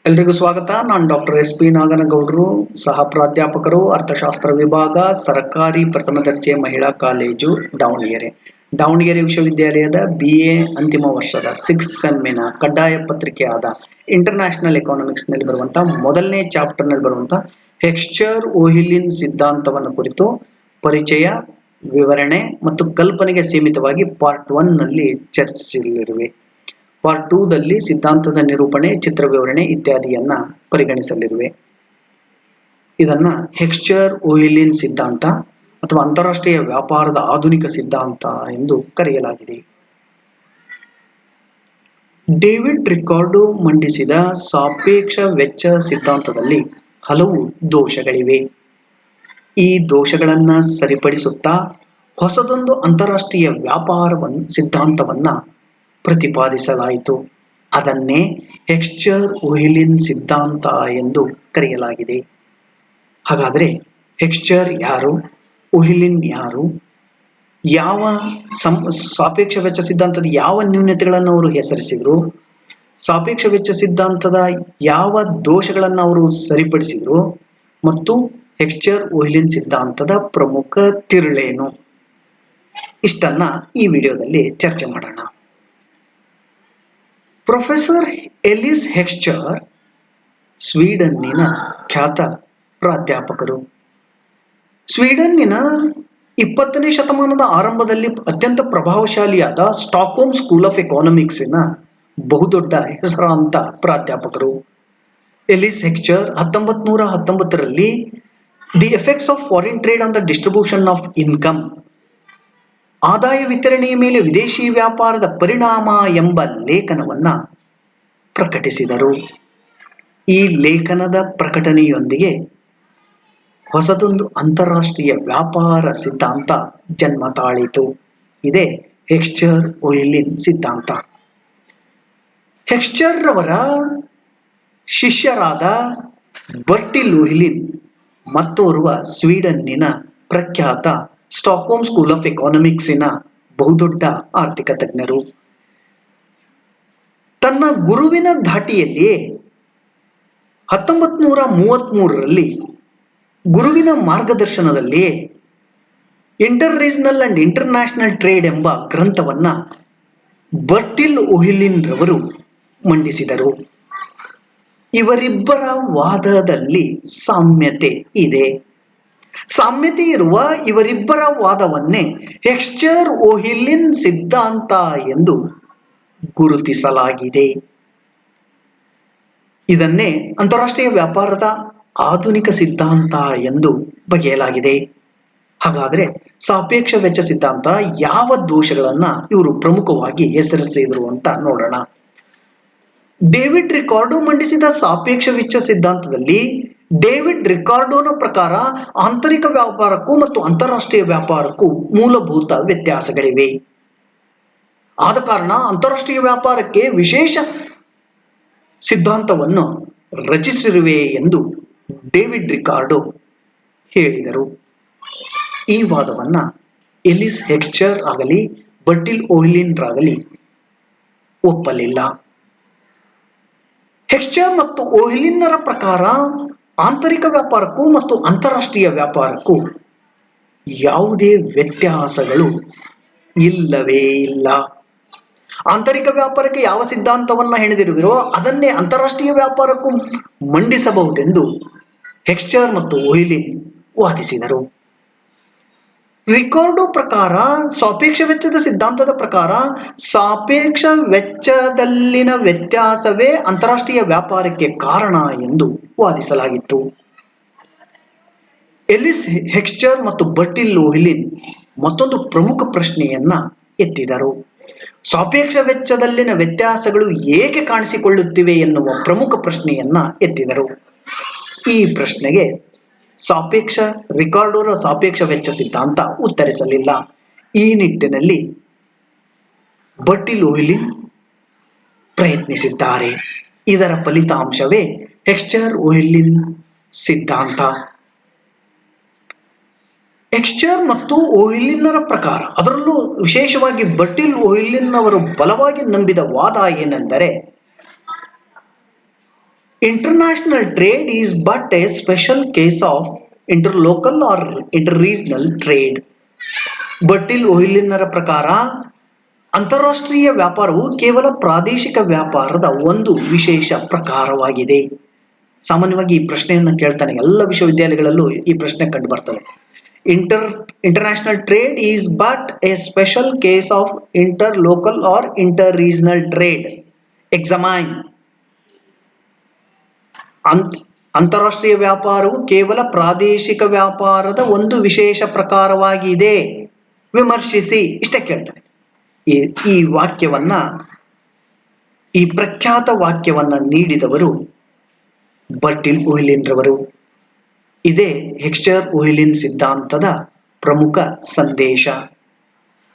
ಎಲ್ರಿಗೂ ಸ್ವಾಗತ. ನಾನು ಡಾಕ್ಟರ್ SP ನಾಗನಗೌಡರು, ಸಹ ಪ್ರಾಧ್ಯಾಪಕರು, ಅರ್ಥಶಾಸ್ತ್ರ ವಿಭಾಗ, ಸರ್ಕಾರಿ ಪ್ರಥಮ ದರ್ಜೆ ಮಹಿಳಾ ಕಾಲೇಜು, ದಾವಣಗೆರೆ ವಿಶ್ವವಿದ್ಯಾಲಯದ BA ಅಂತಿಮ ವರ್ಷದ 6th ಸೆಮ್ಮಿನ ಕಡ್ಡಾಯ ಪತ್ರಿಕೆಯಾದ ಇಂಟರ್ನ್ಯಾಷನಲ್ ಎಕಾನಮಿಕ್ಸ್ ನಲ್ಲಿ ಬರುವಂತಹ ಮೊದಲನೇ ಚಾಪ್ಟರ್ ನಲ್ಲಿ ಬರುವಂತಹ ಹೆಕ್ಸ್ಚರ್-ಓಹಿಲಿನ್ ಸಿದ್ಧಾಂತವನ್ನು ಕುರಿತು ಪರಿಚಯ, ವಿವರಣೆ ಮತ್ತು ಕಲ್ಪನೆಗೆ ಸೀಮಿತವಾಗಿ ಪಾರ್ಟ್ 1 ನಲ್ಲಿ ಚರ್ಚಿಸಲಿರುವೆ. ಪಾರ್ಟ್ 2 ದಲ್ಲಿ ಸಿದ್ಧಾಂತದ ನಿರೂಪಣೆ, ಚಿತ್ರ ವಿವರಣೆ ಇತ್ಯಾದಿಯನ್ನ ಪರಿಗಣಿಸಲಿರುವೆ. ಇದನ್ನ ಹೆಕ್ಸ್ಚರ್-ಓಹಿಲಿನ್ ಸಿದ್ಧಾಂತ ಅಥವಾ ಅಂತಾರಾಷ್ಟ್ರೀಯ ವ್ಯಾಪಾರದ ಆಧುನಿಕ ಸಿದ್ಧಾಂತ ಎಂದು ಕರೆಯಲಾಗಿದೆ. ಡೇವಿಡ್ ರಿಕಾರ್ಡೋ ಮಂಡಿಸಿದ ಸಾಪೇಕ್ಷ ವೆಚ್ಚ ಸಿದ್ಧಾಂತದಲ್ಲಿ ಹಲವು ದೋಷಗಳಿವೆ. ಈ ದೋಷಗಳನ್ನ ಸರಿಪಡಿಸುತ್ತಾ ಹೊಸದೊಂದು ಅಂತಾರಾಷ್ಟ್ರೀಯ ಸಿದ್ಧಾಂತವನ್ನ ಪ್ರತಿಪಾದಿಸಲಾಯಿತು. ಅದನ್ನೇ ಹೆಕ್ಸ್ಚರ್-ಓಹಿಲಿನ್ ಸಿದ್ಧಾಂತ ಎಂದು ಕರೆಯಲಾಗಿದೆ. ಹಾಗಾದರೆ ಹೆಕ್ಸ್ಚರ್ ಯಾರು, ಓಹಿಲಿನ್ ಯಾರು, ಸಾಪೇಕ್ಷ ವೆಚ್ಚ ಸಿದ್ಧಾಂತದ ಯಾವ ನ್ಯೂನತೆಗಳನ್ನು ಅವರು ಹೆಸರಿಸಿದ್ರು, ಸಾಪೇಕ್ಷ ವೆಚ್ಚ ಸಿದ್ಧಾಂತದ ಯಾವ ದೋಷಗಳನ್ನು ಅವರು ಸರಿಪಡಿಸಿದ್ರು ಮತ್ತು ಹೆಕ್ಸ್ಚರ್-ಓಹಿಲಿನ್ ಸಿದ್ಧಾಂತದ ಪ್ರಮುಖ ತಿರುಳೇನು, ಇಷ್ಟನ್ನ ಈ ವಿಡಿಯೋದಲ್ಲಿ ಚರ್ಚೆ ಮಾಡೋಣ. ಪ್ರೊಫೆಸರ್ ಎಲಿಸ್ ಹೆಕ್ಸ್ಚರ್ ಸ್ವೀಡನ್ನಿನ ಖ್ಯಾತ ಪ್ರಾಧ್ಯಾಪಕರು. ಸ್ವೀಡನ್ನಿನ 20ನೇ ಶತಮಾನದ ಆರಂಭದಲ್ಲಿ ಅತ್ಯಂತ ಪ್ರಭಾವಶಾಲಿಯಾದ ಸ್ಟಾಕ್ಹೋಮ್ ಸ್ಕೂಲ್ ಆಫ್ ಎಕಾನಮಿಕ್ಸಿನ ಬಹುದೊಡ್ಡ ಹೆಸರಾಂತ ಪ್ರಾಧ್ಯಾಪಕರು. ಎಲಿಸ್ ಹೆಕ್ಸ್ಚರ್ 1919ರಲ್ಲಿ the effects of foreign trade on the distribution of income, ಆದಾಯ ವಿತರಣೆಯ ಮೇಲೆ ವಿದೇಶಿ ವ್ಯಾಪಾರದ ಪರಿಣಾಮ ಎಂಬ ಲೇಖನವನ್ನ ಪ್ರಕಟಿಸಿದರು. ಈ ಲೇಖನದ ಪ್ರಕಟಣೆಯೊಂದಿಗೆ ಹೊಸದೊಂದು ಅಂತಾರಾಷ್ಟ್ರೀಯ ವ್ಯಾಪಾರ ಸಿದ್ಧಾಂತ ಜನ್ಮ ತಾಳಿತು. ಇದೇ ಹೆಕ್ಸ್ಚರ್-ಓಹಿಲಿನ್ ಸಿದ್ಧಾಂತ. ಹೆಕ್ಸ್ಚರ್ ರವರ ಶಿಷ್ಯರಾದ ಬರ್ಟಿಲ್ ಓಹಿಲಿನ್ ಮತ್ತೋರ್ವ ಸ್ವೀಡನ್ನಿನ ಪ್ರಖ್ಯಾತ ಸ್ಟಾಕ್ಹೋಮ್ ಸ್ಕೂಲ್ ಆಫ್ ಎಕಾನಮಿಕ್ಸಿನ ಬಹುದೊಡ್ಡ ಆರ್ಥಿಕ ತಜ್ಞರು. ತನ್ನ ಗುರುವಿನ ಧಾಟಿಯಲ್ಲಿಯೇ 1933ರಲ್ಲಿ ಗುರುವಿನ ಮಾರ್ಗದರ್ಶನದಲ್ಲಿಯೇ inter regional and international trade ಎಂಬ ಗ್ರಂಥವನ್ನ ಬರ್ಟಿಲ್ ಓಹಿಲಿನ್ ರವರು ಮಂಡಿಸಿದರು. ಇವರಿಬ್ಬರ ವಾದದಲ್ಲಿ ಸಾಮ್ಯತೆ ಇದೆ. ಸಾಮ್ಯತೆ ಇರುವ ಇವರಿಬ್ಬರ ವಾದವನ್ನೇ ಹೆಕ್ಸ್ಚರ್-ಓಹಿಲಿನ್ ಸಿದ್ಧಾಂತ ಎಂದು ಗುರುತಿಸಲಾಗಿದೆ. ಇದನ್ನೇ ಅಂತಾರಾಷ್ಟ್ರೀಯ ವ್ಯಾಪಾರದ ಆಧುನಿಕ ಸಿದ್ಧಾಂತ ಎಂದು ಬಗೆಯಲಾಗಿದೆ. ಹಾಗಾದ್ರೆ ಸಾಪೇಕ್ಷ ವೆಚ್ಚ ಸಿದ್ಧಾಂತ ಯಾವ ದೋಷಗಳನ್ನ ಇವರು ಪ್ರಮುಖವಾಗಿ ಹೆಸರಿಸಿದ್ರು ಅಂತ ನೋಡೋಣ. ಡೇವಿಡ್ ರಿಕಾರ್ಡೋ ಮಂಡಿಸಿದ ಸಾಪೇಕ್ಷ ವೆಚ್ಚ ಸಿದ್ಧಾಂತದಲ್ಲಿ ಡೇವಿಡ್ ರಿಕಾರ್ಡೋನ ಪ್ರಕಾರ ಆಂತರಿಕ ವ್ಯಾಪಾರಕ್ಕೂ ಮತ್ತು ಅಂತಾರಾಷ್ಟ್ರೀಯ ವ್ಯಾಪಾರಕ್ಕೂ ಮೂಲಭೂತ ವ್ಯತ್ಯಾಸಗಳಿವೆ. ಆದ ಕಾರಣ ಅಂತಾರಾಷ್ಟ್ರೀಯ ವ್ಯಾಪಾರಕ್ಕೆ ವಿಶೇಷ ಸಿದ್ಧಾಂತವನ್ನು ರಚಿಸಿರುವೆ ಎಂದು ಡೇವಿಡ್ ರಿಕಾರ್ಡೋ ಹೇಳಿದರು. ಈ ವಾದವನ್ನ ಎಲಿಸ್ ಹೆಕ್ಸ್ಚರ್ ಆಗಲಿ ಬರ್ಟಿಲ್ ಓಹಿಲಿನ್ ರಾಗಲಿ ಒಪ್ಪಲಿಲ್ಲ. ಹೆಕ್ಸ್ಚರ್ ಮತ್ತು ಓಹಿಲಿನ್ನರ ಪ್ರಕಾರ ಆಂತರಿಕ ವ್ಯಾಪಾರಕ್ಕೂ ಮತ್ತು ಅಂತಾರಾಷ್ಟ್ರೀಯ ವ್ಯಾಪಾರಕ್ಕೂ ಯಾವುದೇ ವ್ಯತ್ಯಾಸಗಳು ಇಲ್ಲವೇ ಇಲ್ಲ. ಆಂತರಿಕ ವ್ಯಾಪಾರಕ್ಕೆ ಯಾವ ಸಿದ್ಧಾಂತವನ್ನ ಹೆಣೆದಿರುವಿರೋ ಅದನ್ನೇ ಅಂತಾರಾಷ್ಟ್ರೀಯ ವ್ಯಾಪಾರಕ್ಕೂ ಮಂಡಿಸಬಹುದೆಂದು ಹೆಕ್ಸ್ಚರ್ ಮತ್ತು ಓಹಿಲಿನ್ ವಾದಿಸಿದರು. ರಿಕಾರ್ಡೋ ಪ್ರಕಾರ ಸಾಪೇಕ್ಷ ವೆಚ್ಚದ ಸಿದ್ಧಾಂತದ ಪ್ರಕಾರ ಸಾಪೇಕ್ಷ ವೆಚ್ಚದಲ್ಲಿನ ವ್ಯತ್ಯಾಸವೇ ಅಂತಾರಾಷ್ಟ್ರೀಯ ವ್ಯಾಪಾರಕ್ಕೆ ಕಾರಣ ಎಂದು ವಾದಿಸಲಾಗಿತ್ತು. ಎಲಿಸ್ ಹೆಕ್ಸ್ಚರ್ ಮತ್ತು ಬರ್ಟಿಲ್ ಓಹಿಲಿನ್ ಮತ್ತೊಂದು ಪ್ರಮುಖ ಪ್ರಶ್ನೆಯನ್ನ ಎತ್ತಿದರು. ಸಾಪೇಕ್ಷ ವೆಚ್ಚದಲ್ಲಿನ ವ್ಯತ್ಯಾಸಗಳು ಏಕೆ ಕಾಣಿಸಿಕೊಳ್ಳುತ್ತಿವೆ ಎನ್ನುವ ಪ್ರಮುಖ ಪ್ರಶ್ನೆಯನ್ನ ಎತ್ತಿದರು. ಈ ಪ್ರಶ್ನೆಗೆ ರಿಕಾರ್ಡೋರ ಸಾಪೇಕ್ಷ ವೆಚ್ಚ ಸಿದ್ಧಾಂತ ಉತ್ತರಿಸಲಿಲ್ಲ. ಈ ನಿಟ್ಟಿನಲ್ಲಿ ಬರ್ಟಿಲ್ ಓಹಿಲಿನ್ ಪ್ರಯತ್ನಿಸಿದ್ದಾರೆ. ಇದರ ಫಲಿತಾಂಶವೇ ಹೆಕ್ಸ್ಚರ್-ಓಹಿಲಿನ್ ಸಿದ್ಧಾಂತ. ಹೆಕ್ಸ್ಚರ್ ಮತ್ತು ಓಹಿಲಿನ್ನರ ಪ್ರಕಾರ, ಅದರಲ್ಲೂ ವಿಶೇಷವಾಗಿ ಬರ್ಟಿಲ್ ಓಹಿಲಿನ್ ಅವರು ಬಲವಾಗಿ ನಂಬಿದ ವಾದ ಏನೆಂದರೆ international trade is but a special case of interlocal or inter regional trade. Bertil ಒಹಿಲಿನರ ಪ್ರಕಾರ ಅಂತಾರಾಷ್ಟ್ರೀಯ ವ್ಯಾಪಾರವು ಕೇವಲ ಪ್ರಾದೇಶಿಕ ವ್ಯಾಪಾರದ ಒಂದು ವಿಶೇಷ ಪ್ರಕಾರವಾಗಿದೆ. ಸಾಮಾನ್ಯವಾಗಿ ಈ ಪ್ರಶ್ನೆಯನ್ನು ಕೇಳ್ತಾನೆ, ಎಲ್ಲ ವಿಶ್ವವಿದ್ಯಾಲಯಗಳಲ್ಲೂ ಈ ಪ್ರಶ್ನೆ ಕಂಡು ಬರ್ತದೆ. International trade is but a special case of inter local or inter regional trade. Examine. ಅಂತಾರಾಷ್ಟ್ರೀಯ ವ್ಯಾಪಾರವು ಕೇವಲ ಪ್ರಾದೇಶಿಕ ವ್ಯಾಪಾರದ ಒಂದು ವಿಶೇಷ ಪ್ರಕಾರವಾಗಿದೆ. ವಿಮರ್ಶಿಸಿ. ಇಷ್ಟೇ ಕೇಳ್ತಾರೆ. ಈ ವಾಕ್ಯವನ್ನ, ಈ ಪ್ರಖ್ಯಾತ ವಾಕ್ಯವನ್ನ ನೀಡಿದವರು ಬರ್ಟಿಲ್ ಒಹಿಲಿನ್ ರವರು. ಇದೇ ಹೆಕ್ಸ್ಚರ್ ಒಹಿಲಿನ್ ಸಿದ್ಧಾಂತದ ಪ್ರಮುಖ ಸಂದೇಶ.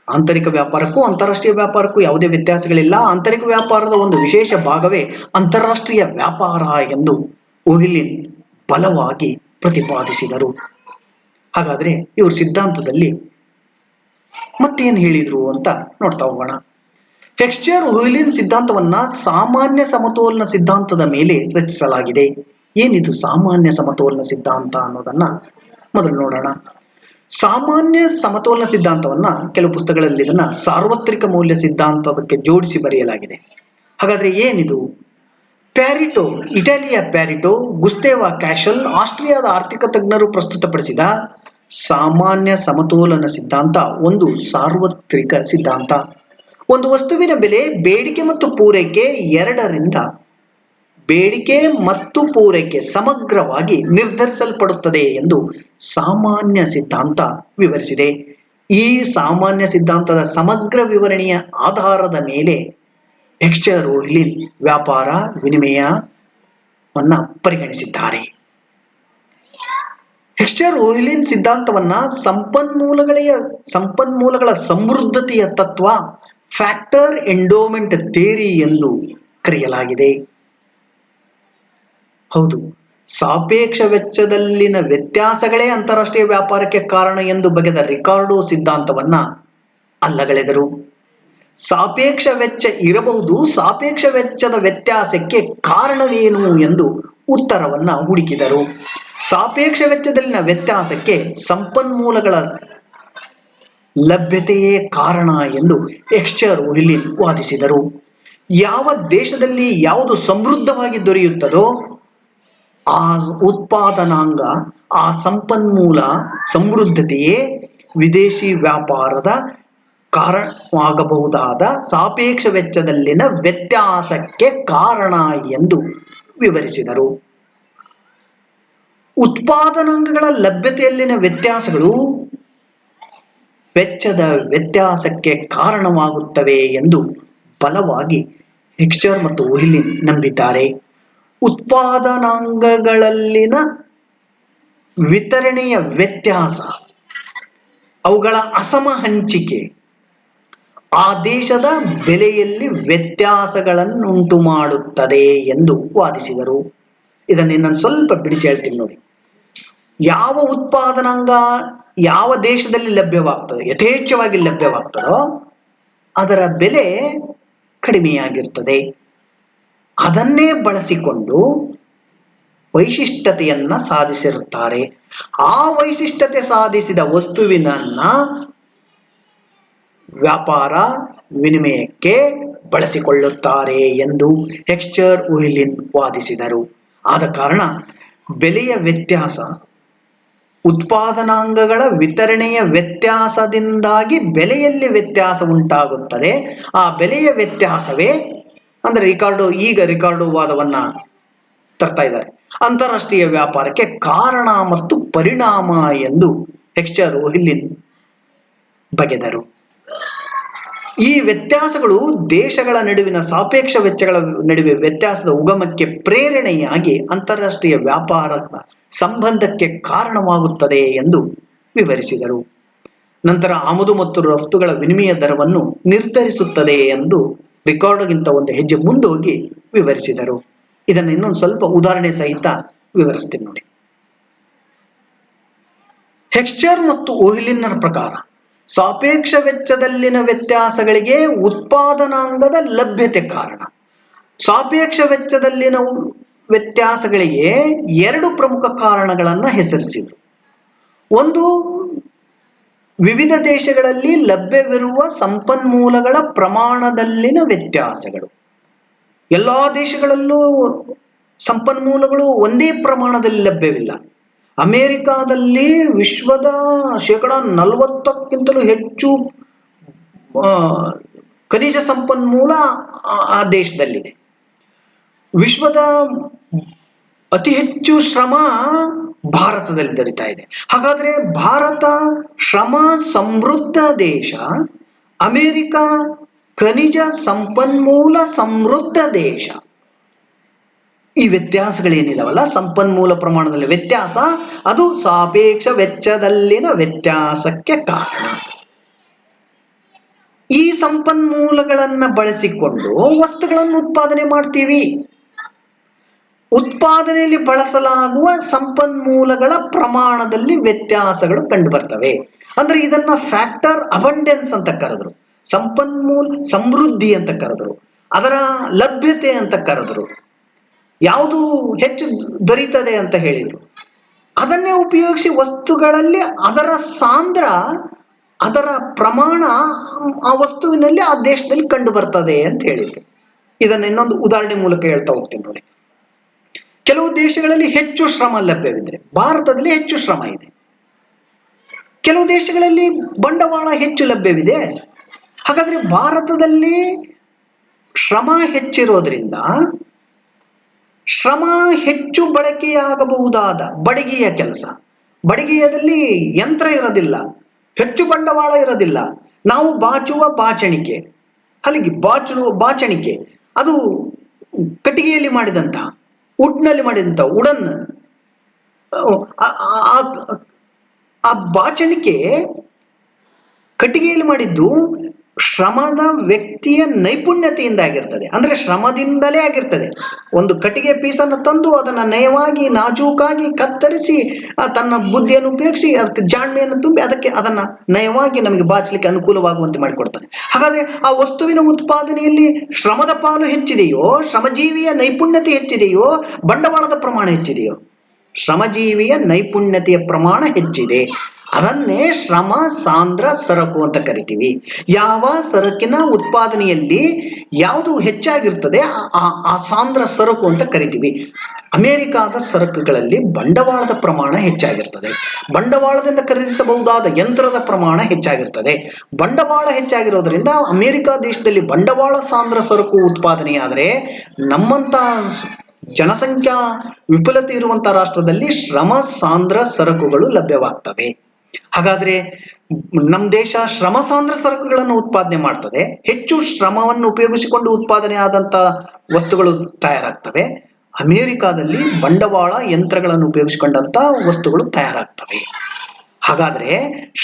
ಆಂತರಿಕ ವ್ಯಾಪಾರಕ್ಕೂ ಅಂತಾರಾಷ್ಟ್ರೀಯ ವ್ಯಾಪಾರಕ್ಕೂ ಯಾವುದೇ ವ್ಯತ್ಯಾಸಗಳಿಲ್ಲ. ಆಂತರಿಕ ವ್ಯಾಪಾರದ ಒಂದು ವಿಶೇಷ ಭಾಗವೇ ಅಂತಾರಾಷ್ಟ್ರೀಯ ವ್ಯಾಪಾರ ಎಂದು ಒಹಿಲಿನ್ ಬಲವಾಗಿ ಪ್ರತಿಪಾದಿಸಿದರು. ಹಾಗಾದ್ರೆ ಇವರು ಸಿದ್ಧಾಂತದಲ್ಲಿ ಮತ್ತೇನು ಹೇಳಿದ್ರು ಅಂತ ನೋಡ್ತಾ ಹೋಗೋಣ. ಹೆಕ್ಸ್ಚರ್ ಒಹಿಲಿನ್ ಸಿದ್ಧಾಂತವನ್ನ ಸಾಮಾನ್ಯ ಸಮತೋಲನ ಸಿದ್ಧಾಂತದ ಮೇಲೆ ರಚಿಸಲಾಗಿದೆ. ಏನಿದು ಸಾಮಾನ್ಯ ಸಮತೋಲನ ಸಿದ್ಧಾಂತ ಅನ್ನೋದನ್ನ ಮೊದಲು ನೋಡೋಣ. ಸಾಮಾನ್ಯ ಸಮತೋಲನ ಸಿದ್ಧಾಂತವನ್ನ ಕೆಲವು ಪುಸ್ತಕಗಳಲ್ಲಿ ಇದನ್ನ ಸಾರ್ವತ್ರಿಕ ಮೌಲ್ಯ ಸಿದ್ಧಾಂತಕ್ಕೆ ಜೋಡಿಸಿ ಬರೆಯಲಾಗಿದೆ. ಹಾಗಾದ್ರೆ ಏನಿದು? ಪ್ಯಾರಿಟೋ, ಇಟಾಲಿಯ ಪ್ಯಾರಿಟೋ, ಗುಸ್ಟೇವ ಕ್ಯಾಶಲ್, ಆಸ್ಟ್ರಿಯಾದ ಆರ್ಥಿಕ ತಜ್ಞರು ಪ್ರಸ್ತುತಪಡಿಸಿದ ಸಾಮಾನ್ಯ ಸಮತೋಲನ ಸಿದ್ಧಾಂತ ಒಂದು ಸಾರ್ವತ್ರಿಕ ಸಿದ್ಧಾಂತ. ಒಂದು ವಸ್ತುವಿನ ಬೆಲೆ ಬೇಡಿಕೆ ಮತ್ತು ಪೂರೈಕೆ ಎರಡರಿಂದ ಬೇಡಿಕೆ ಮತ್ತು ಪೂರೈಕೆ ಸಮಗ್ರವಾಗಿ ನಿರ್ಧರಿಸಲ್ಪಡುತ್ತದೆ ಎಂದು ಸಾಮಾನ್ಯ ಸಿದ್ಧಾಂತ ವಿವರಿಸಿದೆ. ಈ ಸಾಮಾನ್ಯ ಸಿದ್ಧಾಂತದ ಸಮಗ್ರ ವಿವರಣೆಯ ಆಧಾರದ ಮೇಲೆ ಹೆಕ್ಸ್ಚರ್ ಒಹಿಲಿನ್ ವ್ಯಾಪಾರ ವಿನಿಮಯವನ್ನ ಪರಿಗಣಿಸಿದ್ದಾರೆ. ಹೆಕ್ಸ್ಚರ್ ಒಹಿಲಿನ್ ಸಿದ್ಧಾಂತವನ್ನ ಸಂಪನ್ಮೂಲಗಳ ಸಮೃದ್ಧತೆಯ ತತ್ವ, ಫ್ಯಾಕ್ಟರ್ ಎಂಡೋಮೆಂಟ್ ಥಿಯರಿ ಎಂದು ಕರೆಯಲಾಗಿದೆ. ಹೌದು, ಸಾಪೇಕ್ಷ ವೆಚ್ಚದಲ್ಲಿನ ವ್ಯತ್ಯಾಸಗಳೇ ಅಂತಾರಾಷ್ಟ್ರೀಯ ವ್ಯಾಪಾರಕ್ಕೆ ಕಾರಣ ಎಂದು ಬಗೆದ ರಿಕಾರ್ಡೋ ಸಿದ್ಧಾಂತವನ್ನ ಅಲ್ಲಗಳೆದರು. ಸಾಪೇಕ್ಷ ವೆಚ್ಚ ಇರಬಹುದು, ಸಾಪೇಕ್ಷ ವೆಚ್ಚದ ವ್ಯತ್ಯಾಸಕ್ಕೆ ಕಾರಣವೇನು ಎಂದು ಉತ್ತರವನ್ನ ಹುಡುಕಿದರು. ಸಾಪೇಕ್ಷ ವೆಚ್ಚದಲ್ಲಿನ ವ್ಯತ್ಯಾಸಕ್ಕೆ ಸಂಪನ್ಮೂಲಗಳ ಲಭ್ಯತೆಯೇ ಕಾರಣ ಎಂದು ಹೆಕ್ಸ್ಚರ್ ಒಹಿಲಿನ್ ವಾದಿಸಿದರು. ಯಾವ ದೇಶದಲ್ಲಿ ಯಾವುದು ಸಮೃದ್ಧವಾಗಿ ದೊರೆಯುತ್ತದೋ ಆ ಉತ್ಪಾದನಾಂಗ, ಆ ಸಂಪನ್ಮೂಲ ಸಮೃದ್ಧತೆಯೇ ವಿದೇಶಿ ವ್ಯಾಪಾರದ ಕಾರಣವಾಗಬಹುದಾದ ಸಾಪೇಕ್ಷ ವೆಚ್ಚದಲ್ಲಿನ ವ್ಯತ್ಯಾಸಕ್ಕೆ ಕಾರಣ ಎಂದು ವಿವರಿಸಿದರು. ಉತ್ಪಾದನಾಂಗಗಳ ಲಭ್ಯತೆಯಲ್ಲಿನ ವ್ಯತ್ಯಾಸಗಳು ವೆಚ್ಚದ ವ್ಯತ್ಯಾಸಕ್ಕೆ ಕಾರಣವಾಗುತ್ತವೆ ಎಂದು ಬಲವಾಗಿ ಹೆಕ್ಸ್ಚರ್ ಮತ್ತು ಒಹಿಲಿನ್ ನಂಬಿದ್ದಾರೆ. ಉತ್ಪಾದನಾಂಗಗಳಲ್ಲಿನ ವಿತರಣೆಯ ವ್ಯತ್ಯಾಸ, ಅವುಗಳ ಅಸಮ ಹಂಚಿಕೆ ಆ ದೇಶದ ಬೆಲೆಯಲ್ಲಿ ವ್ಯತ್ಯಾಸಗಳನ್ನುಂಟು ಮಾಡುತ್ತದೆ ಎಂದು ವಾದಿಸಿದರು. ಇದನ್ನು ಇನ್ನೊಂದು ಸ್ವಲ್ಪ ಬಿಡಿಸಿ ಹೇಳ್ತೀನಿ ನೋಡಿ. ಯಾವ ಉತ್ಪಾದನಾಂಗ ಯಾವ ದೇಶದಲ್ಲಿ ಲಭ್ಯವಾಗ್ತದೋ, ಯಥೇಚ್ಛವಾಗಿ ಲಭ್ಯವಾಗ್ತದೋ ಅದರ ಬೆಲೆ ಕಡಿಮೆಯಾಗಿರ್ತದೆ. ಅದನ್ನೇ ಬಳಸಿಕೊಂಡು ವೈಶಿಷ್ಟ್ಯತೆಯನ್ನ ಸಾಧಿಸಿರುತ್ತಾರೆ. ಆ ವೈಶಿಷ್ಟ್ಯತೆ ಸಾಧಿಸಿದ ವಸ್ತುವಿನನ್ನ ವ್ಯಾಪಾರ ವಿನಿಮಯಕ್ಕೆ ಬಳಸಿಕೊಳ್ಳುತ್ತಾರೆ ಎಂದು ಹೆಕ್ಸ್ಚರ್ ಒಹಿಲಿನ್ ವಾದಿಸಿದರು. ಆದ ಕಾರಣ ಬೆಲೆಯ ವ್ಯತ್ಯಾಸ, ಉತ್ಪಾದನಾಂಗಗಳ ವಿತರಣೆಯ ವ್ಯತ್ಯಾಸದಿಂದಾಗಿ ಬೆಲೆಯಲ್ಲಿ ವ್ಯತ್ಯಾಸ ಉಂಟಾಗುತ್ತದೆ. ಆ ಬೆಲೆಯ ವ್ಯತ್ಯಾಸವೇ ಅಂದ್ರೆ ರಿಕಾರ್ಡೋ ವಾದವನ್ನ ತರ್ತಾ ಇದ್ದಾರೆ, ಅಂತಾರಾಷ್ಟ್ರೀಯ ವ್ಯಾಪಾರಕ್ಕೆ ಕಾರಣ ಮತ್ತು ಪರಿಣಾಮ ಎಂದು ಹೆಕ್ಸ್ಚರ್ ಒಹಿಲಿನ್ ಬಗೆದರು. ಈ ವ್ಯತ್ಯಾಸಗಳು ದೇಶಗಳ ನಡುವಿನ ಸಾಪೇಕ್ಷ ವೆಚ್ಚಗಳ ನಡುವೆ ವ್ಯತ್ಯಾಸದ ಉಗಮಕ್ಕೆ ಪ್ರೇರಣೆಯಾಗಿ ಅಂತಾರಾಷ್ಟ್ರೀಯ ವ್ಯಾಪಾರದ ಸಂಬಂಧಕ್ಕೆ ಕಾರಣವಾಗುತ್ತದೆ ಎಂದು ವಿವರಿಸಿದರು. ನಂತರ ಆಮದು ಮತ್ತು ರಫ್ತುಗಳ ವಿನಿಮಯ ದರವನ್ನು ನಿರ್ಧರಿಸುತ್ತದೆ ಎಂದು ರಿಕಾರ್ಡೋಗಿಂತ ಒಂದು ಹೆಜ್ಜೆ ಮುಂದೋಗಿ ವಿವರಿಸಿದರು. ಇದನ್ನು ಇನ್ನೊಂದು ಸ್ವಲ್ಪ ಉದಾಹರಣೆ ಸಹಿತ ವಿವರಿಸ್ತೀನಿ ನೋಡಿ. ಹೆಕ್ಸ್ಚರ್ ಮತ್ತು ಒಹಿಲಿನ್ನರ ಪ್ರಕಾರ ಸಾಪೇಕ್ಷ ವೆಚ್ಚದಲ್ಲಿನ ವ್ಯತ್ಯಾಸಗಳಿಗೆ ಉತ್ಪಾದನಾಂಗದ ಲಭ್ಯತೆ ಕಾರಣ. ಸಾಪೇಕ್ಷ ವೆಚ್ಚದಲ್ಲಿನ ವ್ಯತ್ಯಾಸಗಳಿಗೆ ಎರಡು ಪ್ರಮುಖ ಕಾರಣಗಳನ್ನು ಹೆಸರಿಸಿದರು. ಒಂದು, ವಿವಿಧ ದೇಶಗಳಲ್ಲಿ ಲಭ್ಯವಿರುವ ಸಂಪನ್ಮೂಲಗಳ ಪ್ರಮಾಣದಲ್ಲಿನ ವ್ಯತ್ಯಾಸಗಳು. ಎಲ್ಲ ದೇಶಗಳಲ್ಲೂ ಸಂಪನ್ಮೂಲಗಳು ಒಂದೇ ಪ್ರಮಾಣದಲ್ಲಿ ಲಭ್ಯವಿಲ್ಲ. ಅಮೆರಿಕಾದಲ್ಲಿ ವಿಶ್ವದ 40%ಕ್ಕಿಂತಲೂ ಹೆಚ್ಚು ಖನಿಜ ಸಂಪನ್ಮೂಲ ಆ ದೇಶದಲ್ಲಿದೆ. ವಿಶ್ವದ ಅತಿ ಹೆಚ್ಚು ಶ್ರಮ ಭಾರತದಲ್ಲಿ ದೊರೀತಾ ಇದೆ. ಹಾಗಾದ್ರೆ ಭಾರತ ಶ್ರಮ ಸಮೃದ್ಧ ದೇಶ, ಅಮೆರಿಕ ಖನಿಜ ಸಂಪನ್ಮೂಲ ಸಮೃದ್ಧ ದೇಶ. ಈ ವ್ಯತ್ಯಾಸಗಳೇನಿದಾವಲ್ಲ, ಸಂಪನ್ಮೂಲ ಪ್ರಮಾಣದಲ್ಲಿ ವ್ಯತ್ಯಾಸ, ಅದು ಸಾಪೇಕ್ಷ ವೆಚ್ಚದಲ್ಲಿನ ವ್ಯತ್ಯಾಸಕ್ಕೆ ಕಾರಣ. ಈ ಸಂಪನ್ಮೂಲಗಳನ್ನು ಬಳಸಿಕೊಂಡು ವಸ್ತುಗಳನ್ನು ಉತ್ಪಾದನೆ ಮಾಡ್ತೀವಿ. ಉತ್ಪಾದನೆಯಲ್ಲಿ ಬಳಸಲಾಗುವ ಸಂಪನ್ಮೂಲಗಳ ಪ್ರಮಾಣದಲ್ಲಿ ವ್ಯತ್ಯಾಸಗಳು ಕಂಡು ಬರ್ತವೆ. ಅಂದ್ರೆ ಇದನ್ನ ಫ್ಯಾಕ್ಟರ್ ಅಬಂಡೆನ್ಸ್ ಅಂತ ಕರೆದ್ರು, ಸಂಪನ್ಮೂಲ ಸಮೃದ್ಧಿ ಅಂತ ಕರೆದ್ರು, ಅದರ ಲಭ್ಯತೆ ಅಂತ ಕರೆದ್ರು, ಯಾವುದು ಹೆಚ್ಚು ದೊರೀತದೆ ಅಂತ ಹೇಳಿದ್ರು. ಅದನ್ನೇ ಉಪಯೋಗಿಸಿ ವಸ್ತುಗಳಲ್ಲಿ ಅದರ ಸಾಂದ್ರ, ಅದರ ಪ್ರಮಾಣ ಆ ವಸ್ತುವಿನಲ್ಲಿ ಆ ದೇಶದಲ್ಲಿ ಕಂಡು ಬರ್ತದೆ ಅಂತ ಹೇಳಿದ್ರು. ಇದನ್ನ ಇನ್ನೊಂದು ಉದಾಹರಣೆ ಮೂಲಕ ಹೇಳ್ತಾ ಹೋಗ್ತೀನಿ ನೋಡಿ. ಕೆಲವು ದೇಶಗಳಲ್ಲಿ ಹೆಚ್ಚು ಶ್ರಮ ಲಭ್ಯವಿದ್ರೆ, ಭಾರತದಲ್ಲಿ ಹೆಚ್ಚು ಶ್ರಮ ಇದೆ. ಕೆಲವು ದೇಶಗಳಲ್ಲಿ ಬಂಡವಾಳ ಹೆಚ್ಚು ಲಭ್ಯವಿದೆ. ಹಾಗಾದ್ರೆ ಭಾರತದಲ್ಲಿ ಶ್ರಮ ಹೆಚ್ಚಿರೋದ್ರಿಂದ ಶ್ರಮ ಹೆಚ್ಚು ಬಳಕೆಯಾಗಬಹುದಾದ ಬಡಿಗೆಯ ಕೆಲಸ, ಬಡಿಗೆಯದಲ್ಲಿ ಯಂತ್ರ ಇರೋದಿಲ್ಲ, ಹೆಚ್ಚು ಬಂಡವಾಳ ಇರೋದಿಲ್ಲ. ನಾವು ಬಾಚುವ ಬಾಚಣಿಕೆ, ಹಲಿಗೆ ಬಾಚಣಿಕೆ ಅದು ಕಟ್ಟಿಗೆಯಲ್ಲಿ ಮಾಡಿದಂತಹ, ವುಡ್ನಲ್ಲಿ ಮಾಡಿದಂಥ ವುಡನ್, ಆ ಬಾಚಣಿಕೆ ಕಟ್ಟಿಗೆಯಲ್ಲಿ ಮಾಡಿದ್ದು ಶ್ರಮದ ವ್ಯಕ್ತಿಯ ನೈಪುಣ್ಯತೆಯಿಂದ ಆಗಿರ್ತದೆ. ಅಂದ್ರೆ ಶ್ರಮದಿಂದಲೇ ಆಗಿರ್ತದೆ. ಒಂದು ಕಟ್ಟಿಗೆ ಪೀಸನ್ನು ತಂದು ಅದನ್ನು ನಯವಾಗಿ ನಾಜೂಕಾಗಿ ಕತ್ತರಿಸಿ ತನ್ನ ಬುದ್ಧಿಯನ್ನು ಉಪಯೋಗಿಸಿ ಅದಕ್ಕೆ ಜಾಣ್ಮೆಯನ್ನು ತುಂಬಿ ಅದನ್ನ ನಯವಾಗಿ ನಮಗೆ ಬಾಚಲಿಕ್ಕೆ ಅನುಕೂಲವಾಗುವಂತೆ ಮಾಡಿಕೊಡ್ತಾನೆ. ಹಾಗಾದ್ರೆ ಆ ವಸ್ತುವಿನ ಉತ್ಪಾದನೆಯಲ್ಲಿ ಶ್ರಮದ ಪಾಲು ಹೆಚ್ಚಿದೆಯೋ, ಶ್ರಮಜೀವಿಯ ನೈಪುಣ್ಯತೆ ಹೆಚ್ಚಿದೆಯೋ, ಬಂಡವಾಳದ ಪ್ರಮಾಣ ಹೆಚ್ಚಿದೆಯೋ? ಶ್ರಮಜೀವಿಯ ನೈಪುಣ್ಯತೆಯ ಪ್ರಮಾಣ ಹೆಚ್ಚಿದೆ. ಅದನ್ನೇ ಶ್ರಮ ಸಾಂದ್ರ ಸರಕು ಅಂತ ಕರಿತೀವಿ. ಯಾವ ಸರಕಿನ ಉತ್ಪಾದನೆಯಲ್ಲಿ ಯಾವುದು ಹೆಚ್ಚಾಗಿರ್ತದೆ ಆ ಸಾಂದ್ರ ಸರಕು ಅಂತ ಕರಿತೀವಿ. ಅಮೆರಿಕಾದ ಸರಕುಗಳಲ್ಲಿ ಬಂಡವಾಳದ ಪ್ರಮಾಣ ಹೆಚ್ಚಾಗಿರ್ತದೆ. ಬಂಡವಾಳದಿಂದ ಖರೀದಿಸಬಹುದಾದ ಯಂತ್ರದ ಪ್ರಮಾಣ ಹೆಚ್ಚಾಗಿರ್ತದೆ. ಬಂಡವಾಳ ಹೆಚ್ಚಾಗಿರೋದ್ರಿಂದ ಅಮೆರಿಕ ದೇಶದಲ್ಲಿ ಬಂಡವಾಳ ಸಾಂದ್ರ ಸರಕು ಉತ್ಪಾದನೆಯಾದರೆ, ನಮ್ಮಂತ ಜನಸಂಖ್ಯಾ ವಿಪುಲತೆ ಇರುವಂತ ರಾಷ್ಟ್ರದಲ್ಲಿ ಶ್ರಮ ಸಾಂದ್ರ ಸರಕುಗಳು ಲಭ್ಯವಾಗ್ತವೆ. ಹಾಗಾದ್ರೆ ನಮ್ಮ ದೇಶ ಶ್ರಮ ಸಾಂದ್ರ ಸರಕುಗಳನ್ನು ಉತ್ಪಾದನೆ ಮಾಡ್ತದೆ. ಹೆಚ್ಚು ಶ್ರಮವನ್ನು ಉಪಯೋಗಿಸಿಕೊಂಡು ಉತ್ಪಾದನೆ ಆದಂತ ವಸ್ತುಗಳು ತಯಾರಾಗ್ತವೆ. ಅಮೆರಿಕಾದಲ್ಲಿ ಬಂಡವಾಳ ಯಂತ್ರಗಳನ್ನು ಉಪಯೋಗಿಸಿಕೊಂಡಂತ ವಸ್ತುಗಳು ತಯಾರಾಗ್ತವೆ. ಹಾಗಾದ್ರೆ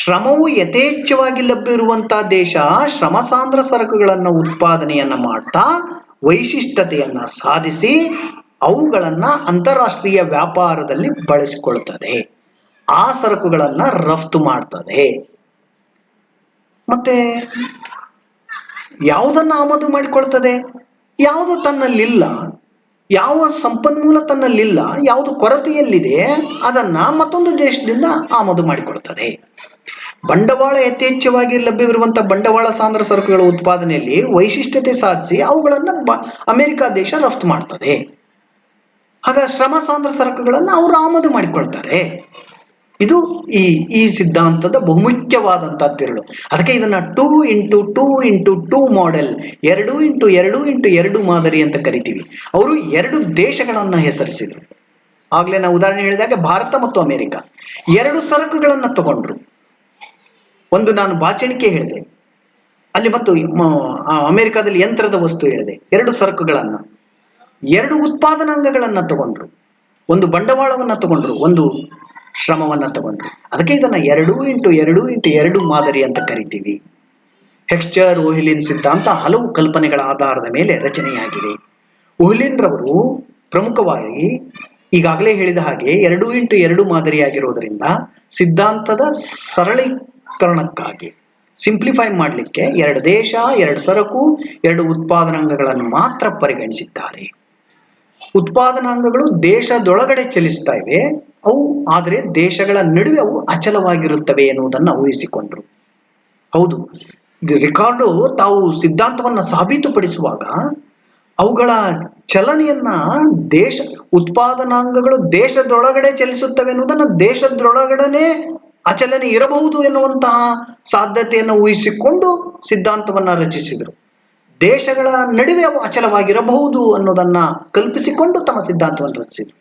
ಶ್ರಮವು ಯಥೇಚ್ಛವಾಗಿ ಲಭ್ಯ ಇರುವಂತಹ ದೇಶ ಶ್ರಮ ಸಾಂದ್ರ ಸರಕುಗಳನ್ನು ಉತ್ಪಾದನೆಯನ್ನ ಮಾಡ್ತಾ ವೈಶಿಷ್ಟ್ಯತೆಯನ್ನ ಸಾಧಿಸಿ ಅವುಗಳನ್ನ ಅಂತಾರಾಷ್ಟ್ರೀಯ ವ್ಯಾಪಾರದಲ್ಲಿ ಬಳಸಿಕೊಳ್ತದೆ. ಆ ಸರಕುಗಳನ್ನ ರಫ್ತು ಮಾಡ್ತದೆ. ಮತ್ತೆ ಯಾವುದನ್ನ ಆಮದು ಮಾಡಿಕೊಳ್ತದೆ? ಯಾವುದು ತನ್ನಲ್ಲಿಲ್ಲ, ಯಾವ ಸಂಪನ್ಮೂಲ ತನ್ನಲ್ಲಿಲ್ಲ, ಯಾವುದು ಕೊರತೆಯಲ್ಲಿದೆ, ಅದನ್ನ ಮತ್ತೊಂದು ದೇಶದಿಂದ ಆಮದು ಮಾಡಿಕೊಳ್ತದೆ. ಬಂಡವಾಳ ಯಥೇಚ್ಛವಾಗಿ ಲಭ್ಯವಿರುವಂತಹ ಬಂಡವಾಳ ಸಾಂದ್ರ ಸರಕುಗಳ ಉತ್ಪಾದನೆಯಲ್ಲಿ ವೈಶಿಷ್ಟ್ಯತೆ ಸಾಧಿಸಿ ಅವುಗಳನ್ನ ಅಮೆರಿಕ ದೇಶ ರಫ್ತು ಮಾಡ್ತದೆ. ಆಗ ಶ್ರಮ ಸಾಂದ್ರ ಸರಕುಗಳನ್ನು ಅವರು ಆಮದು ಮಾಡಿಕೊಳ್ತಾರೆ. ಇದು ಈ ಸಿದ್ಧಾಂತದ ಬಹುಮುಖ್ಯವಾದಂತಹ ತಿರುಳು. ಅದಕ್ಕೆ ಇದನ್ನ 2x2x2 ಮಾಡೆಲ್, 2x2x2 ಮಾದರಿ ಅಂತ ಕರಿತೀವಿ. ಅವರು ಎರಡು ದೇಶಗಳನ್ನ ಹೆಸರಿಸಿದ್ರು. ಆಗ್ಲೇ ನಾವು ಉದಾಹರಣೆ ಹೇಳಿದಾಗ ಭಾರತ ಮತ್ತು ಅಮೆರಿಕ ಎರಡು ಸರಕುಗಳನ್ನ ತಗೊಂಡ್ರು. ಒಂದು ನಾನು ಬಾಚಣಿಕೆ ಹೇಳಿದೆ ಅಲ್ಲಿ, ಮತ್ತು ಅಮೆರಿಕದಲ್ಲಿ ಯಂತ್ರದ ವಸ್ತು ಹೇಳಿದೆ. ಎರಡು ಸರಕುಗಳನ್ನ, ಎರಡು ಉತ್ಪಾದನಾಂಗಗಳನ್ನ ತಗೊಂಡ್ರು. ಒಂದು ಬಂಡವಾಳವನ್ನ ತಗೊಂಡ್ರು, ಒಂದು ಶ್ರಮವನ್ನ ತಗೊಂಡ್ರು. ಅದಕ್ಕೆ ಇದನ್ನ 2x2x2 ಮಾದರಿ ಅಂತ ಕರಿತೀವಿ. ಹೆಕ್ಸ್ಚರ್ ಓಹಿಲಿನ್ ಸಿದ್ಧಾಂತ ಹಲವು ಕಲ್ಪನೆಗಳ ಆಧಾರದ ಮೇಲೆ ರಚನೆಯಾಗಿದೆ. ಓಹಿಲಿನ್ ರವರು ಪ್ರಮುಖವಾಗಿ ಈಗಾಗಲೇ ಹೇಳಿದ ಹಾಗೆ 2x2 ಮಾದರಿಯಾಗಿರೋದ್ರಿಂದ ಸಿದ್ಧಾಂತದ ಸರಳೀಕರಣಕ್ಕಾಗಿ, ಸಿಂಪ್ಲಿಫೈ ಮಾಡಲಿಕ್ಕೆ, ಎರಡು ದೇಶ, ಎರಡು ಸರಕು, ಎರಡು ಉತ್ಪಾದನಾಂಗಗಳನ್ನು ಮಾತ್ರ ಪರಿಗಣಿಸಿದ್ದಾರೆ. ಉತ್ಪಾದನಾಂಗಗಳು ದೇಶದೊಳಗಡೆ ಚಲಿಸ್ತಾ ಇವೆ, ಅವು ಆದರೆ ದೇಶಗಳ ನಡುವೆ ಅವು ಅಚಲವಾಗಿರುತ್ತವೆ ಎನ್ನುವುದನ್ನು ಊಹಿಸಿಕೊಂಡ್ರು. ಹೌದು, ರಿಕಾರ್ಡೋ ತಾವು ಸಿದ್ಧಾಂತವನ್ನ ಸಾಬೀತುಪಡಿಸುವಾಗ ಅವುಗಳ ಚಲನೆಯನ್ನ ಉತ್ಪಾದನಾಂಗಗಳು ದೇಶದೊಳಗಡೆ ಚಲಿಸುತ್ತವೆ ಎನ್ನುವುದನ್ನು ದೇಶದೊಳಗಡೆ ಅಚಲನೆ ಇರಬಹುದು ಎನ್ನುವಂತಹ ಸಾಧ್ಯತೆಯನ್ನು ಊಹಿಸಿಕೊಂಡು ಸಿದ್ಧಾಂತವನ್ನ ರಚಿಸಿದರು. ದೇಶಗಳ ನಡುವೆ ಅವು ಅಚಲವಾಗಿರಬಹುದು ಅನ್ನೋದನ್ನ ಕಲ್ಪಿಸಿಕೊಂಡು ತಮ್ಮ ಸಿದ್ಧಾಂತವನ್ನು ರಚಿಸಿದರು.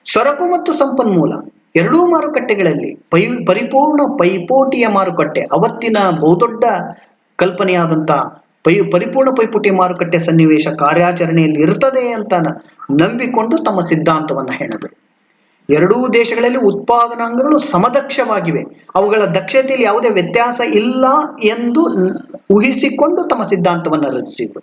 ಸರಕು ಮತ್ತು ಸಂಪನ್ಮೂಲ ಎರಡೂ ಮಾರುಕಟ್ಟೆಗಳಲ್ಲಿ ಪರಿಪೂರ್ಣ ಪೈಪೋಟಿಯ ಮಾರುಕಟ್ಟೆ, ಅವತ್ತಿನ ಬಹುದೊಡ್ಡ ಕಲ್ಪನೆಯಾದಂಥ ಪರಿಪೂರ್ಣ ಪೈಪೋಟಿ ಮಾರುಕಟ್ಟೆ ಸನ್ನಿವೇಶ ಕಾರ್ಯಾಚರಣೆಯಲ್ಲಿ ಇರ್ತದೆ ಅಂತ ನಂಬಿಕೊಂಡು ತಮ್ಮ ಸಿದ್ಧಾಂತವನ್ನು ಹೆಣೆದರು. ಎರಡೂ ದೇಶಗಳಲ್ಲಿ ಉತ್ಪಾದನಾಂಗಗಳು ಸಮದಕ್ಷವಾಗಿವೆ, ಅವುಗಳ ದಕ್ಷತೆಯಲ್ಲಿ ಯಾವುದೇ ವ್ಯತ್ಯಾಸ ಇಲ್ಲ ಎಂದು ಊಹಿಸಿಕೊಂಡು ತಮ್ಮ ಸಿದ್ಧಾಂತವನ್ನು ರಚಿಸಿದರು.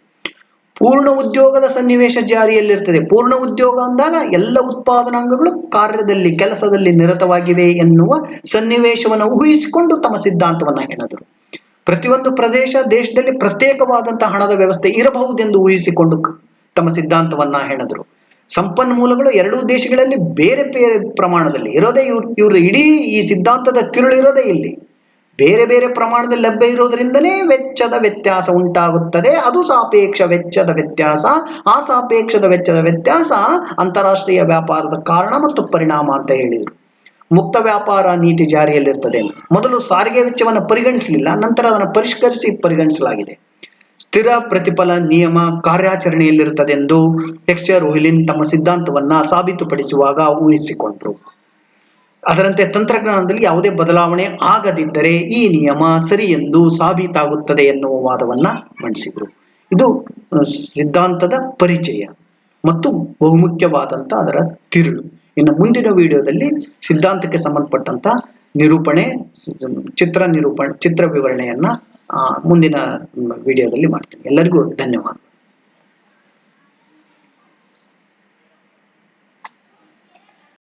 ಪೂರ್ಣ ಉದ್ಯೋಗದ ಸನ್ನಿವೇಶ ಜಾರಿಯಲ್ಲಿರ್ತದೆ. ಪೂರ್ಣ ಉದ್ಯೋಗ ಅಂದಾಗ ಎಲ್ಲ ಉತ್ಪಾದನಾಂಗಗಳು ಕಾರ್ಯದಲ್ಲಿ ಕೆಲಸದಲ್ಲಿ ನಿರತವಾಗಿವೆ ಎನ್ನುವ ಸನ್ನಿವೇಶವನ್ನು ಊಹಿಸಿಕೊಂಡು ತಮ್ಮ ಸಿದ್ಧಾಂತವನ್ನು ಹೆಣೆದರು. ಪ್ರತಿಯೊಂದು ದೇಶದಲ್ಲಿ ಪ್ರತ್ಯೇಕವಾದಂತಹ ಹಣದ ವ್ಯವಸ್ಥೆ ಇರಬಹುದೆಂದು ಊಹಿಸಿಕೊಂಡು ತಮ್ಮ ಸಿದ್ಧಾಂತವನ್ನ ಹೆಣೆದರು. ಸಂಪನ್ಮೂಲಗಳು ಎರಡೂ ದೇಶಗಳಲ್ಲಿ ಬೇರೆ ಬೇರೆ ಪ್ರಮಾಣದಲ್ಲಿ ಇರೋದೇ, ಇವರು ಇಡೀ ಈ ಸಿದ್ಧಾಂತದ ತಿರುಳಿರೋದೇ ಇಲ್ಲಿ. ಬೇರೆ ಬೇರೆ ಪ್ರಮಾಣದಲ್ಲಿ ಲಭ್ಯ ಇರೋದ್ರಿಂದಲೇ ವೆಚ್ಚದ ವ್ಯತ್ಯಾಸ ಉಂಟಾಗುತ್ತದೆ. ಅದು ಸಾಪೇಕ್ಷ ವೆಚ್ಚದ ವ್ಯತ್ಯಾಸ. ಆ ಸಾಪೇಕ್ಷದ ವೆಚ್ಚದ ವ್ಯತ್ಯಾಸ ಅಂತಾರಾಷ್ಟ್ರೀಯ ವ್ಯಾಪಾರದ ಕಾರಣ ಮತ್ತು ಪರಿಣಾಮ ಅಂತ ಹೇಳಿದರು. ಮುಕ್ತ ವ್ಯಾಪಾರ ನೀತಿ ಜಾರಿಯಲ್ಲಿರ್ತದೆ. ಮೊದಲು ಸಾರಿಗೆ ವೆಚ್ಚವನ್ನು ಪರಿಗಣಿಸಲಿಲ್ಲ, ನಂತರ ಅದನ್ನು ಪರಿಷ್ಕರಿಸಿ ಪರಿಗಣಿಸಲಾಗಿದೆ. ಸ್ಥಿರ ಪ್ರತಿಫಲ ನಿಯಮ ಕಾರ್ಯಾಚರಣೆಯಲ್ಲಿರುತ್ತದೆಂದು ರೋಹಿಲಿನ್ ತಮ್ಮ ಸಿದ್ಧಾಂತವನ್ನ ಸಾಬೀತುಪಡಿಸುವಾಗ ಊಹಿಸಿಕೊಂಡರು. ಅದರಂತೆ ತಂತ್ರಜ್ಞಾನದಲ್ಲಿ ಯಾವುದೇ ಬದಲಾವಣೆ ಆಗದಿದ್ದರೆ ಈ ನಿಯಮ ಸರಿ ಎಂದು ಸಾಬೀತಾಗುತ್ತದೆ ಎನ್ನುವ ವಾದವನ್ನ ಮಂಡಿಸಿದರು. ಇದು ಸಿದ್ಧಾಂತದ ಪರಿಚಯ ಮತ್ತು ಬಹುಮುಖ್ಯವಾದಂಥ ಅದರ ತಿರುಳು. ಇನ್ನು ಮುಂದಿನ ವಿಡಿಯೋದಲ್ಲಿ ಸಿದ್ಧಾಂತಕ್ಕೆ ಸಂಬಂಧಪಟ್ಟಂತ ನಿರೂಪಣೆ, ಚಿತ್ರ ವಿವರಣೆಯನ್ನ ಮುಂದಿನ ವಿಡಿಯೋದಲ್ಲಿ ಮಾಡ್ತೀನಿ. ಎಲ್ಲರಿಗೂ ಧನ್ಯವಾದ.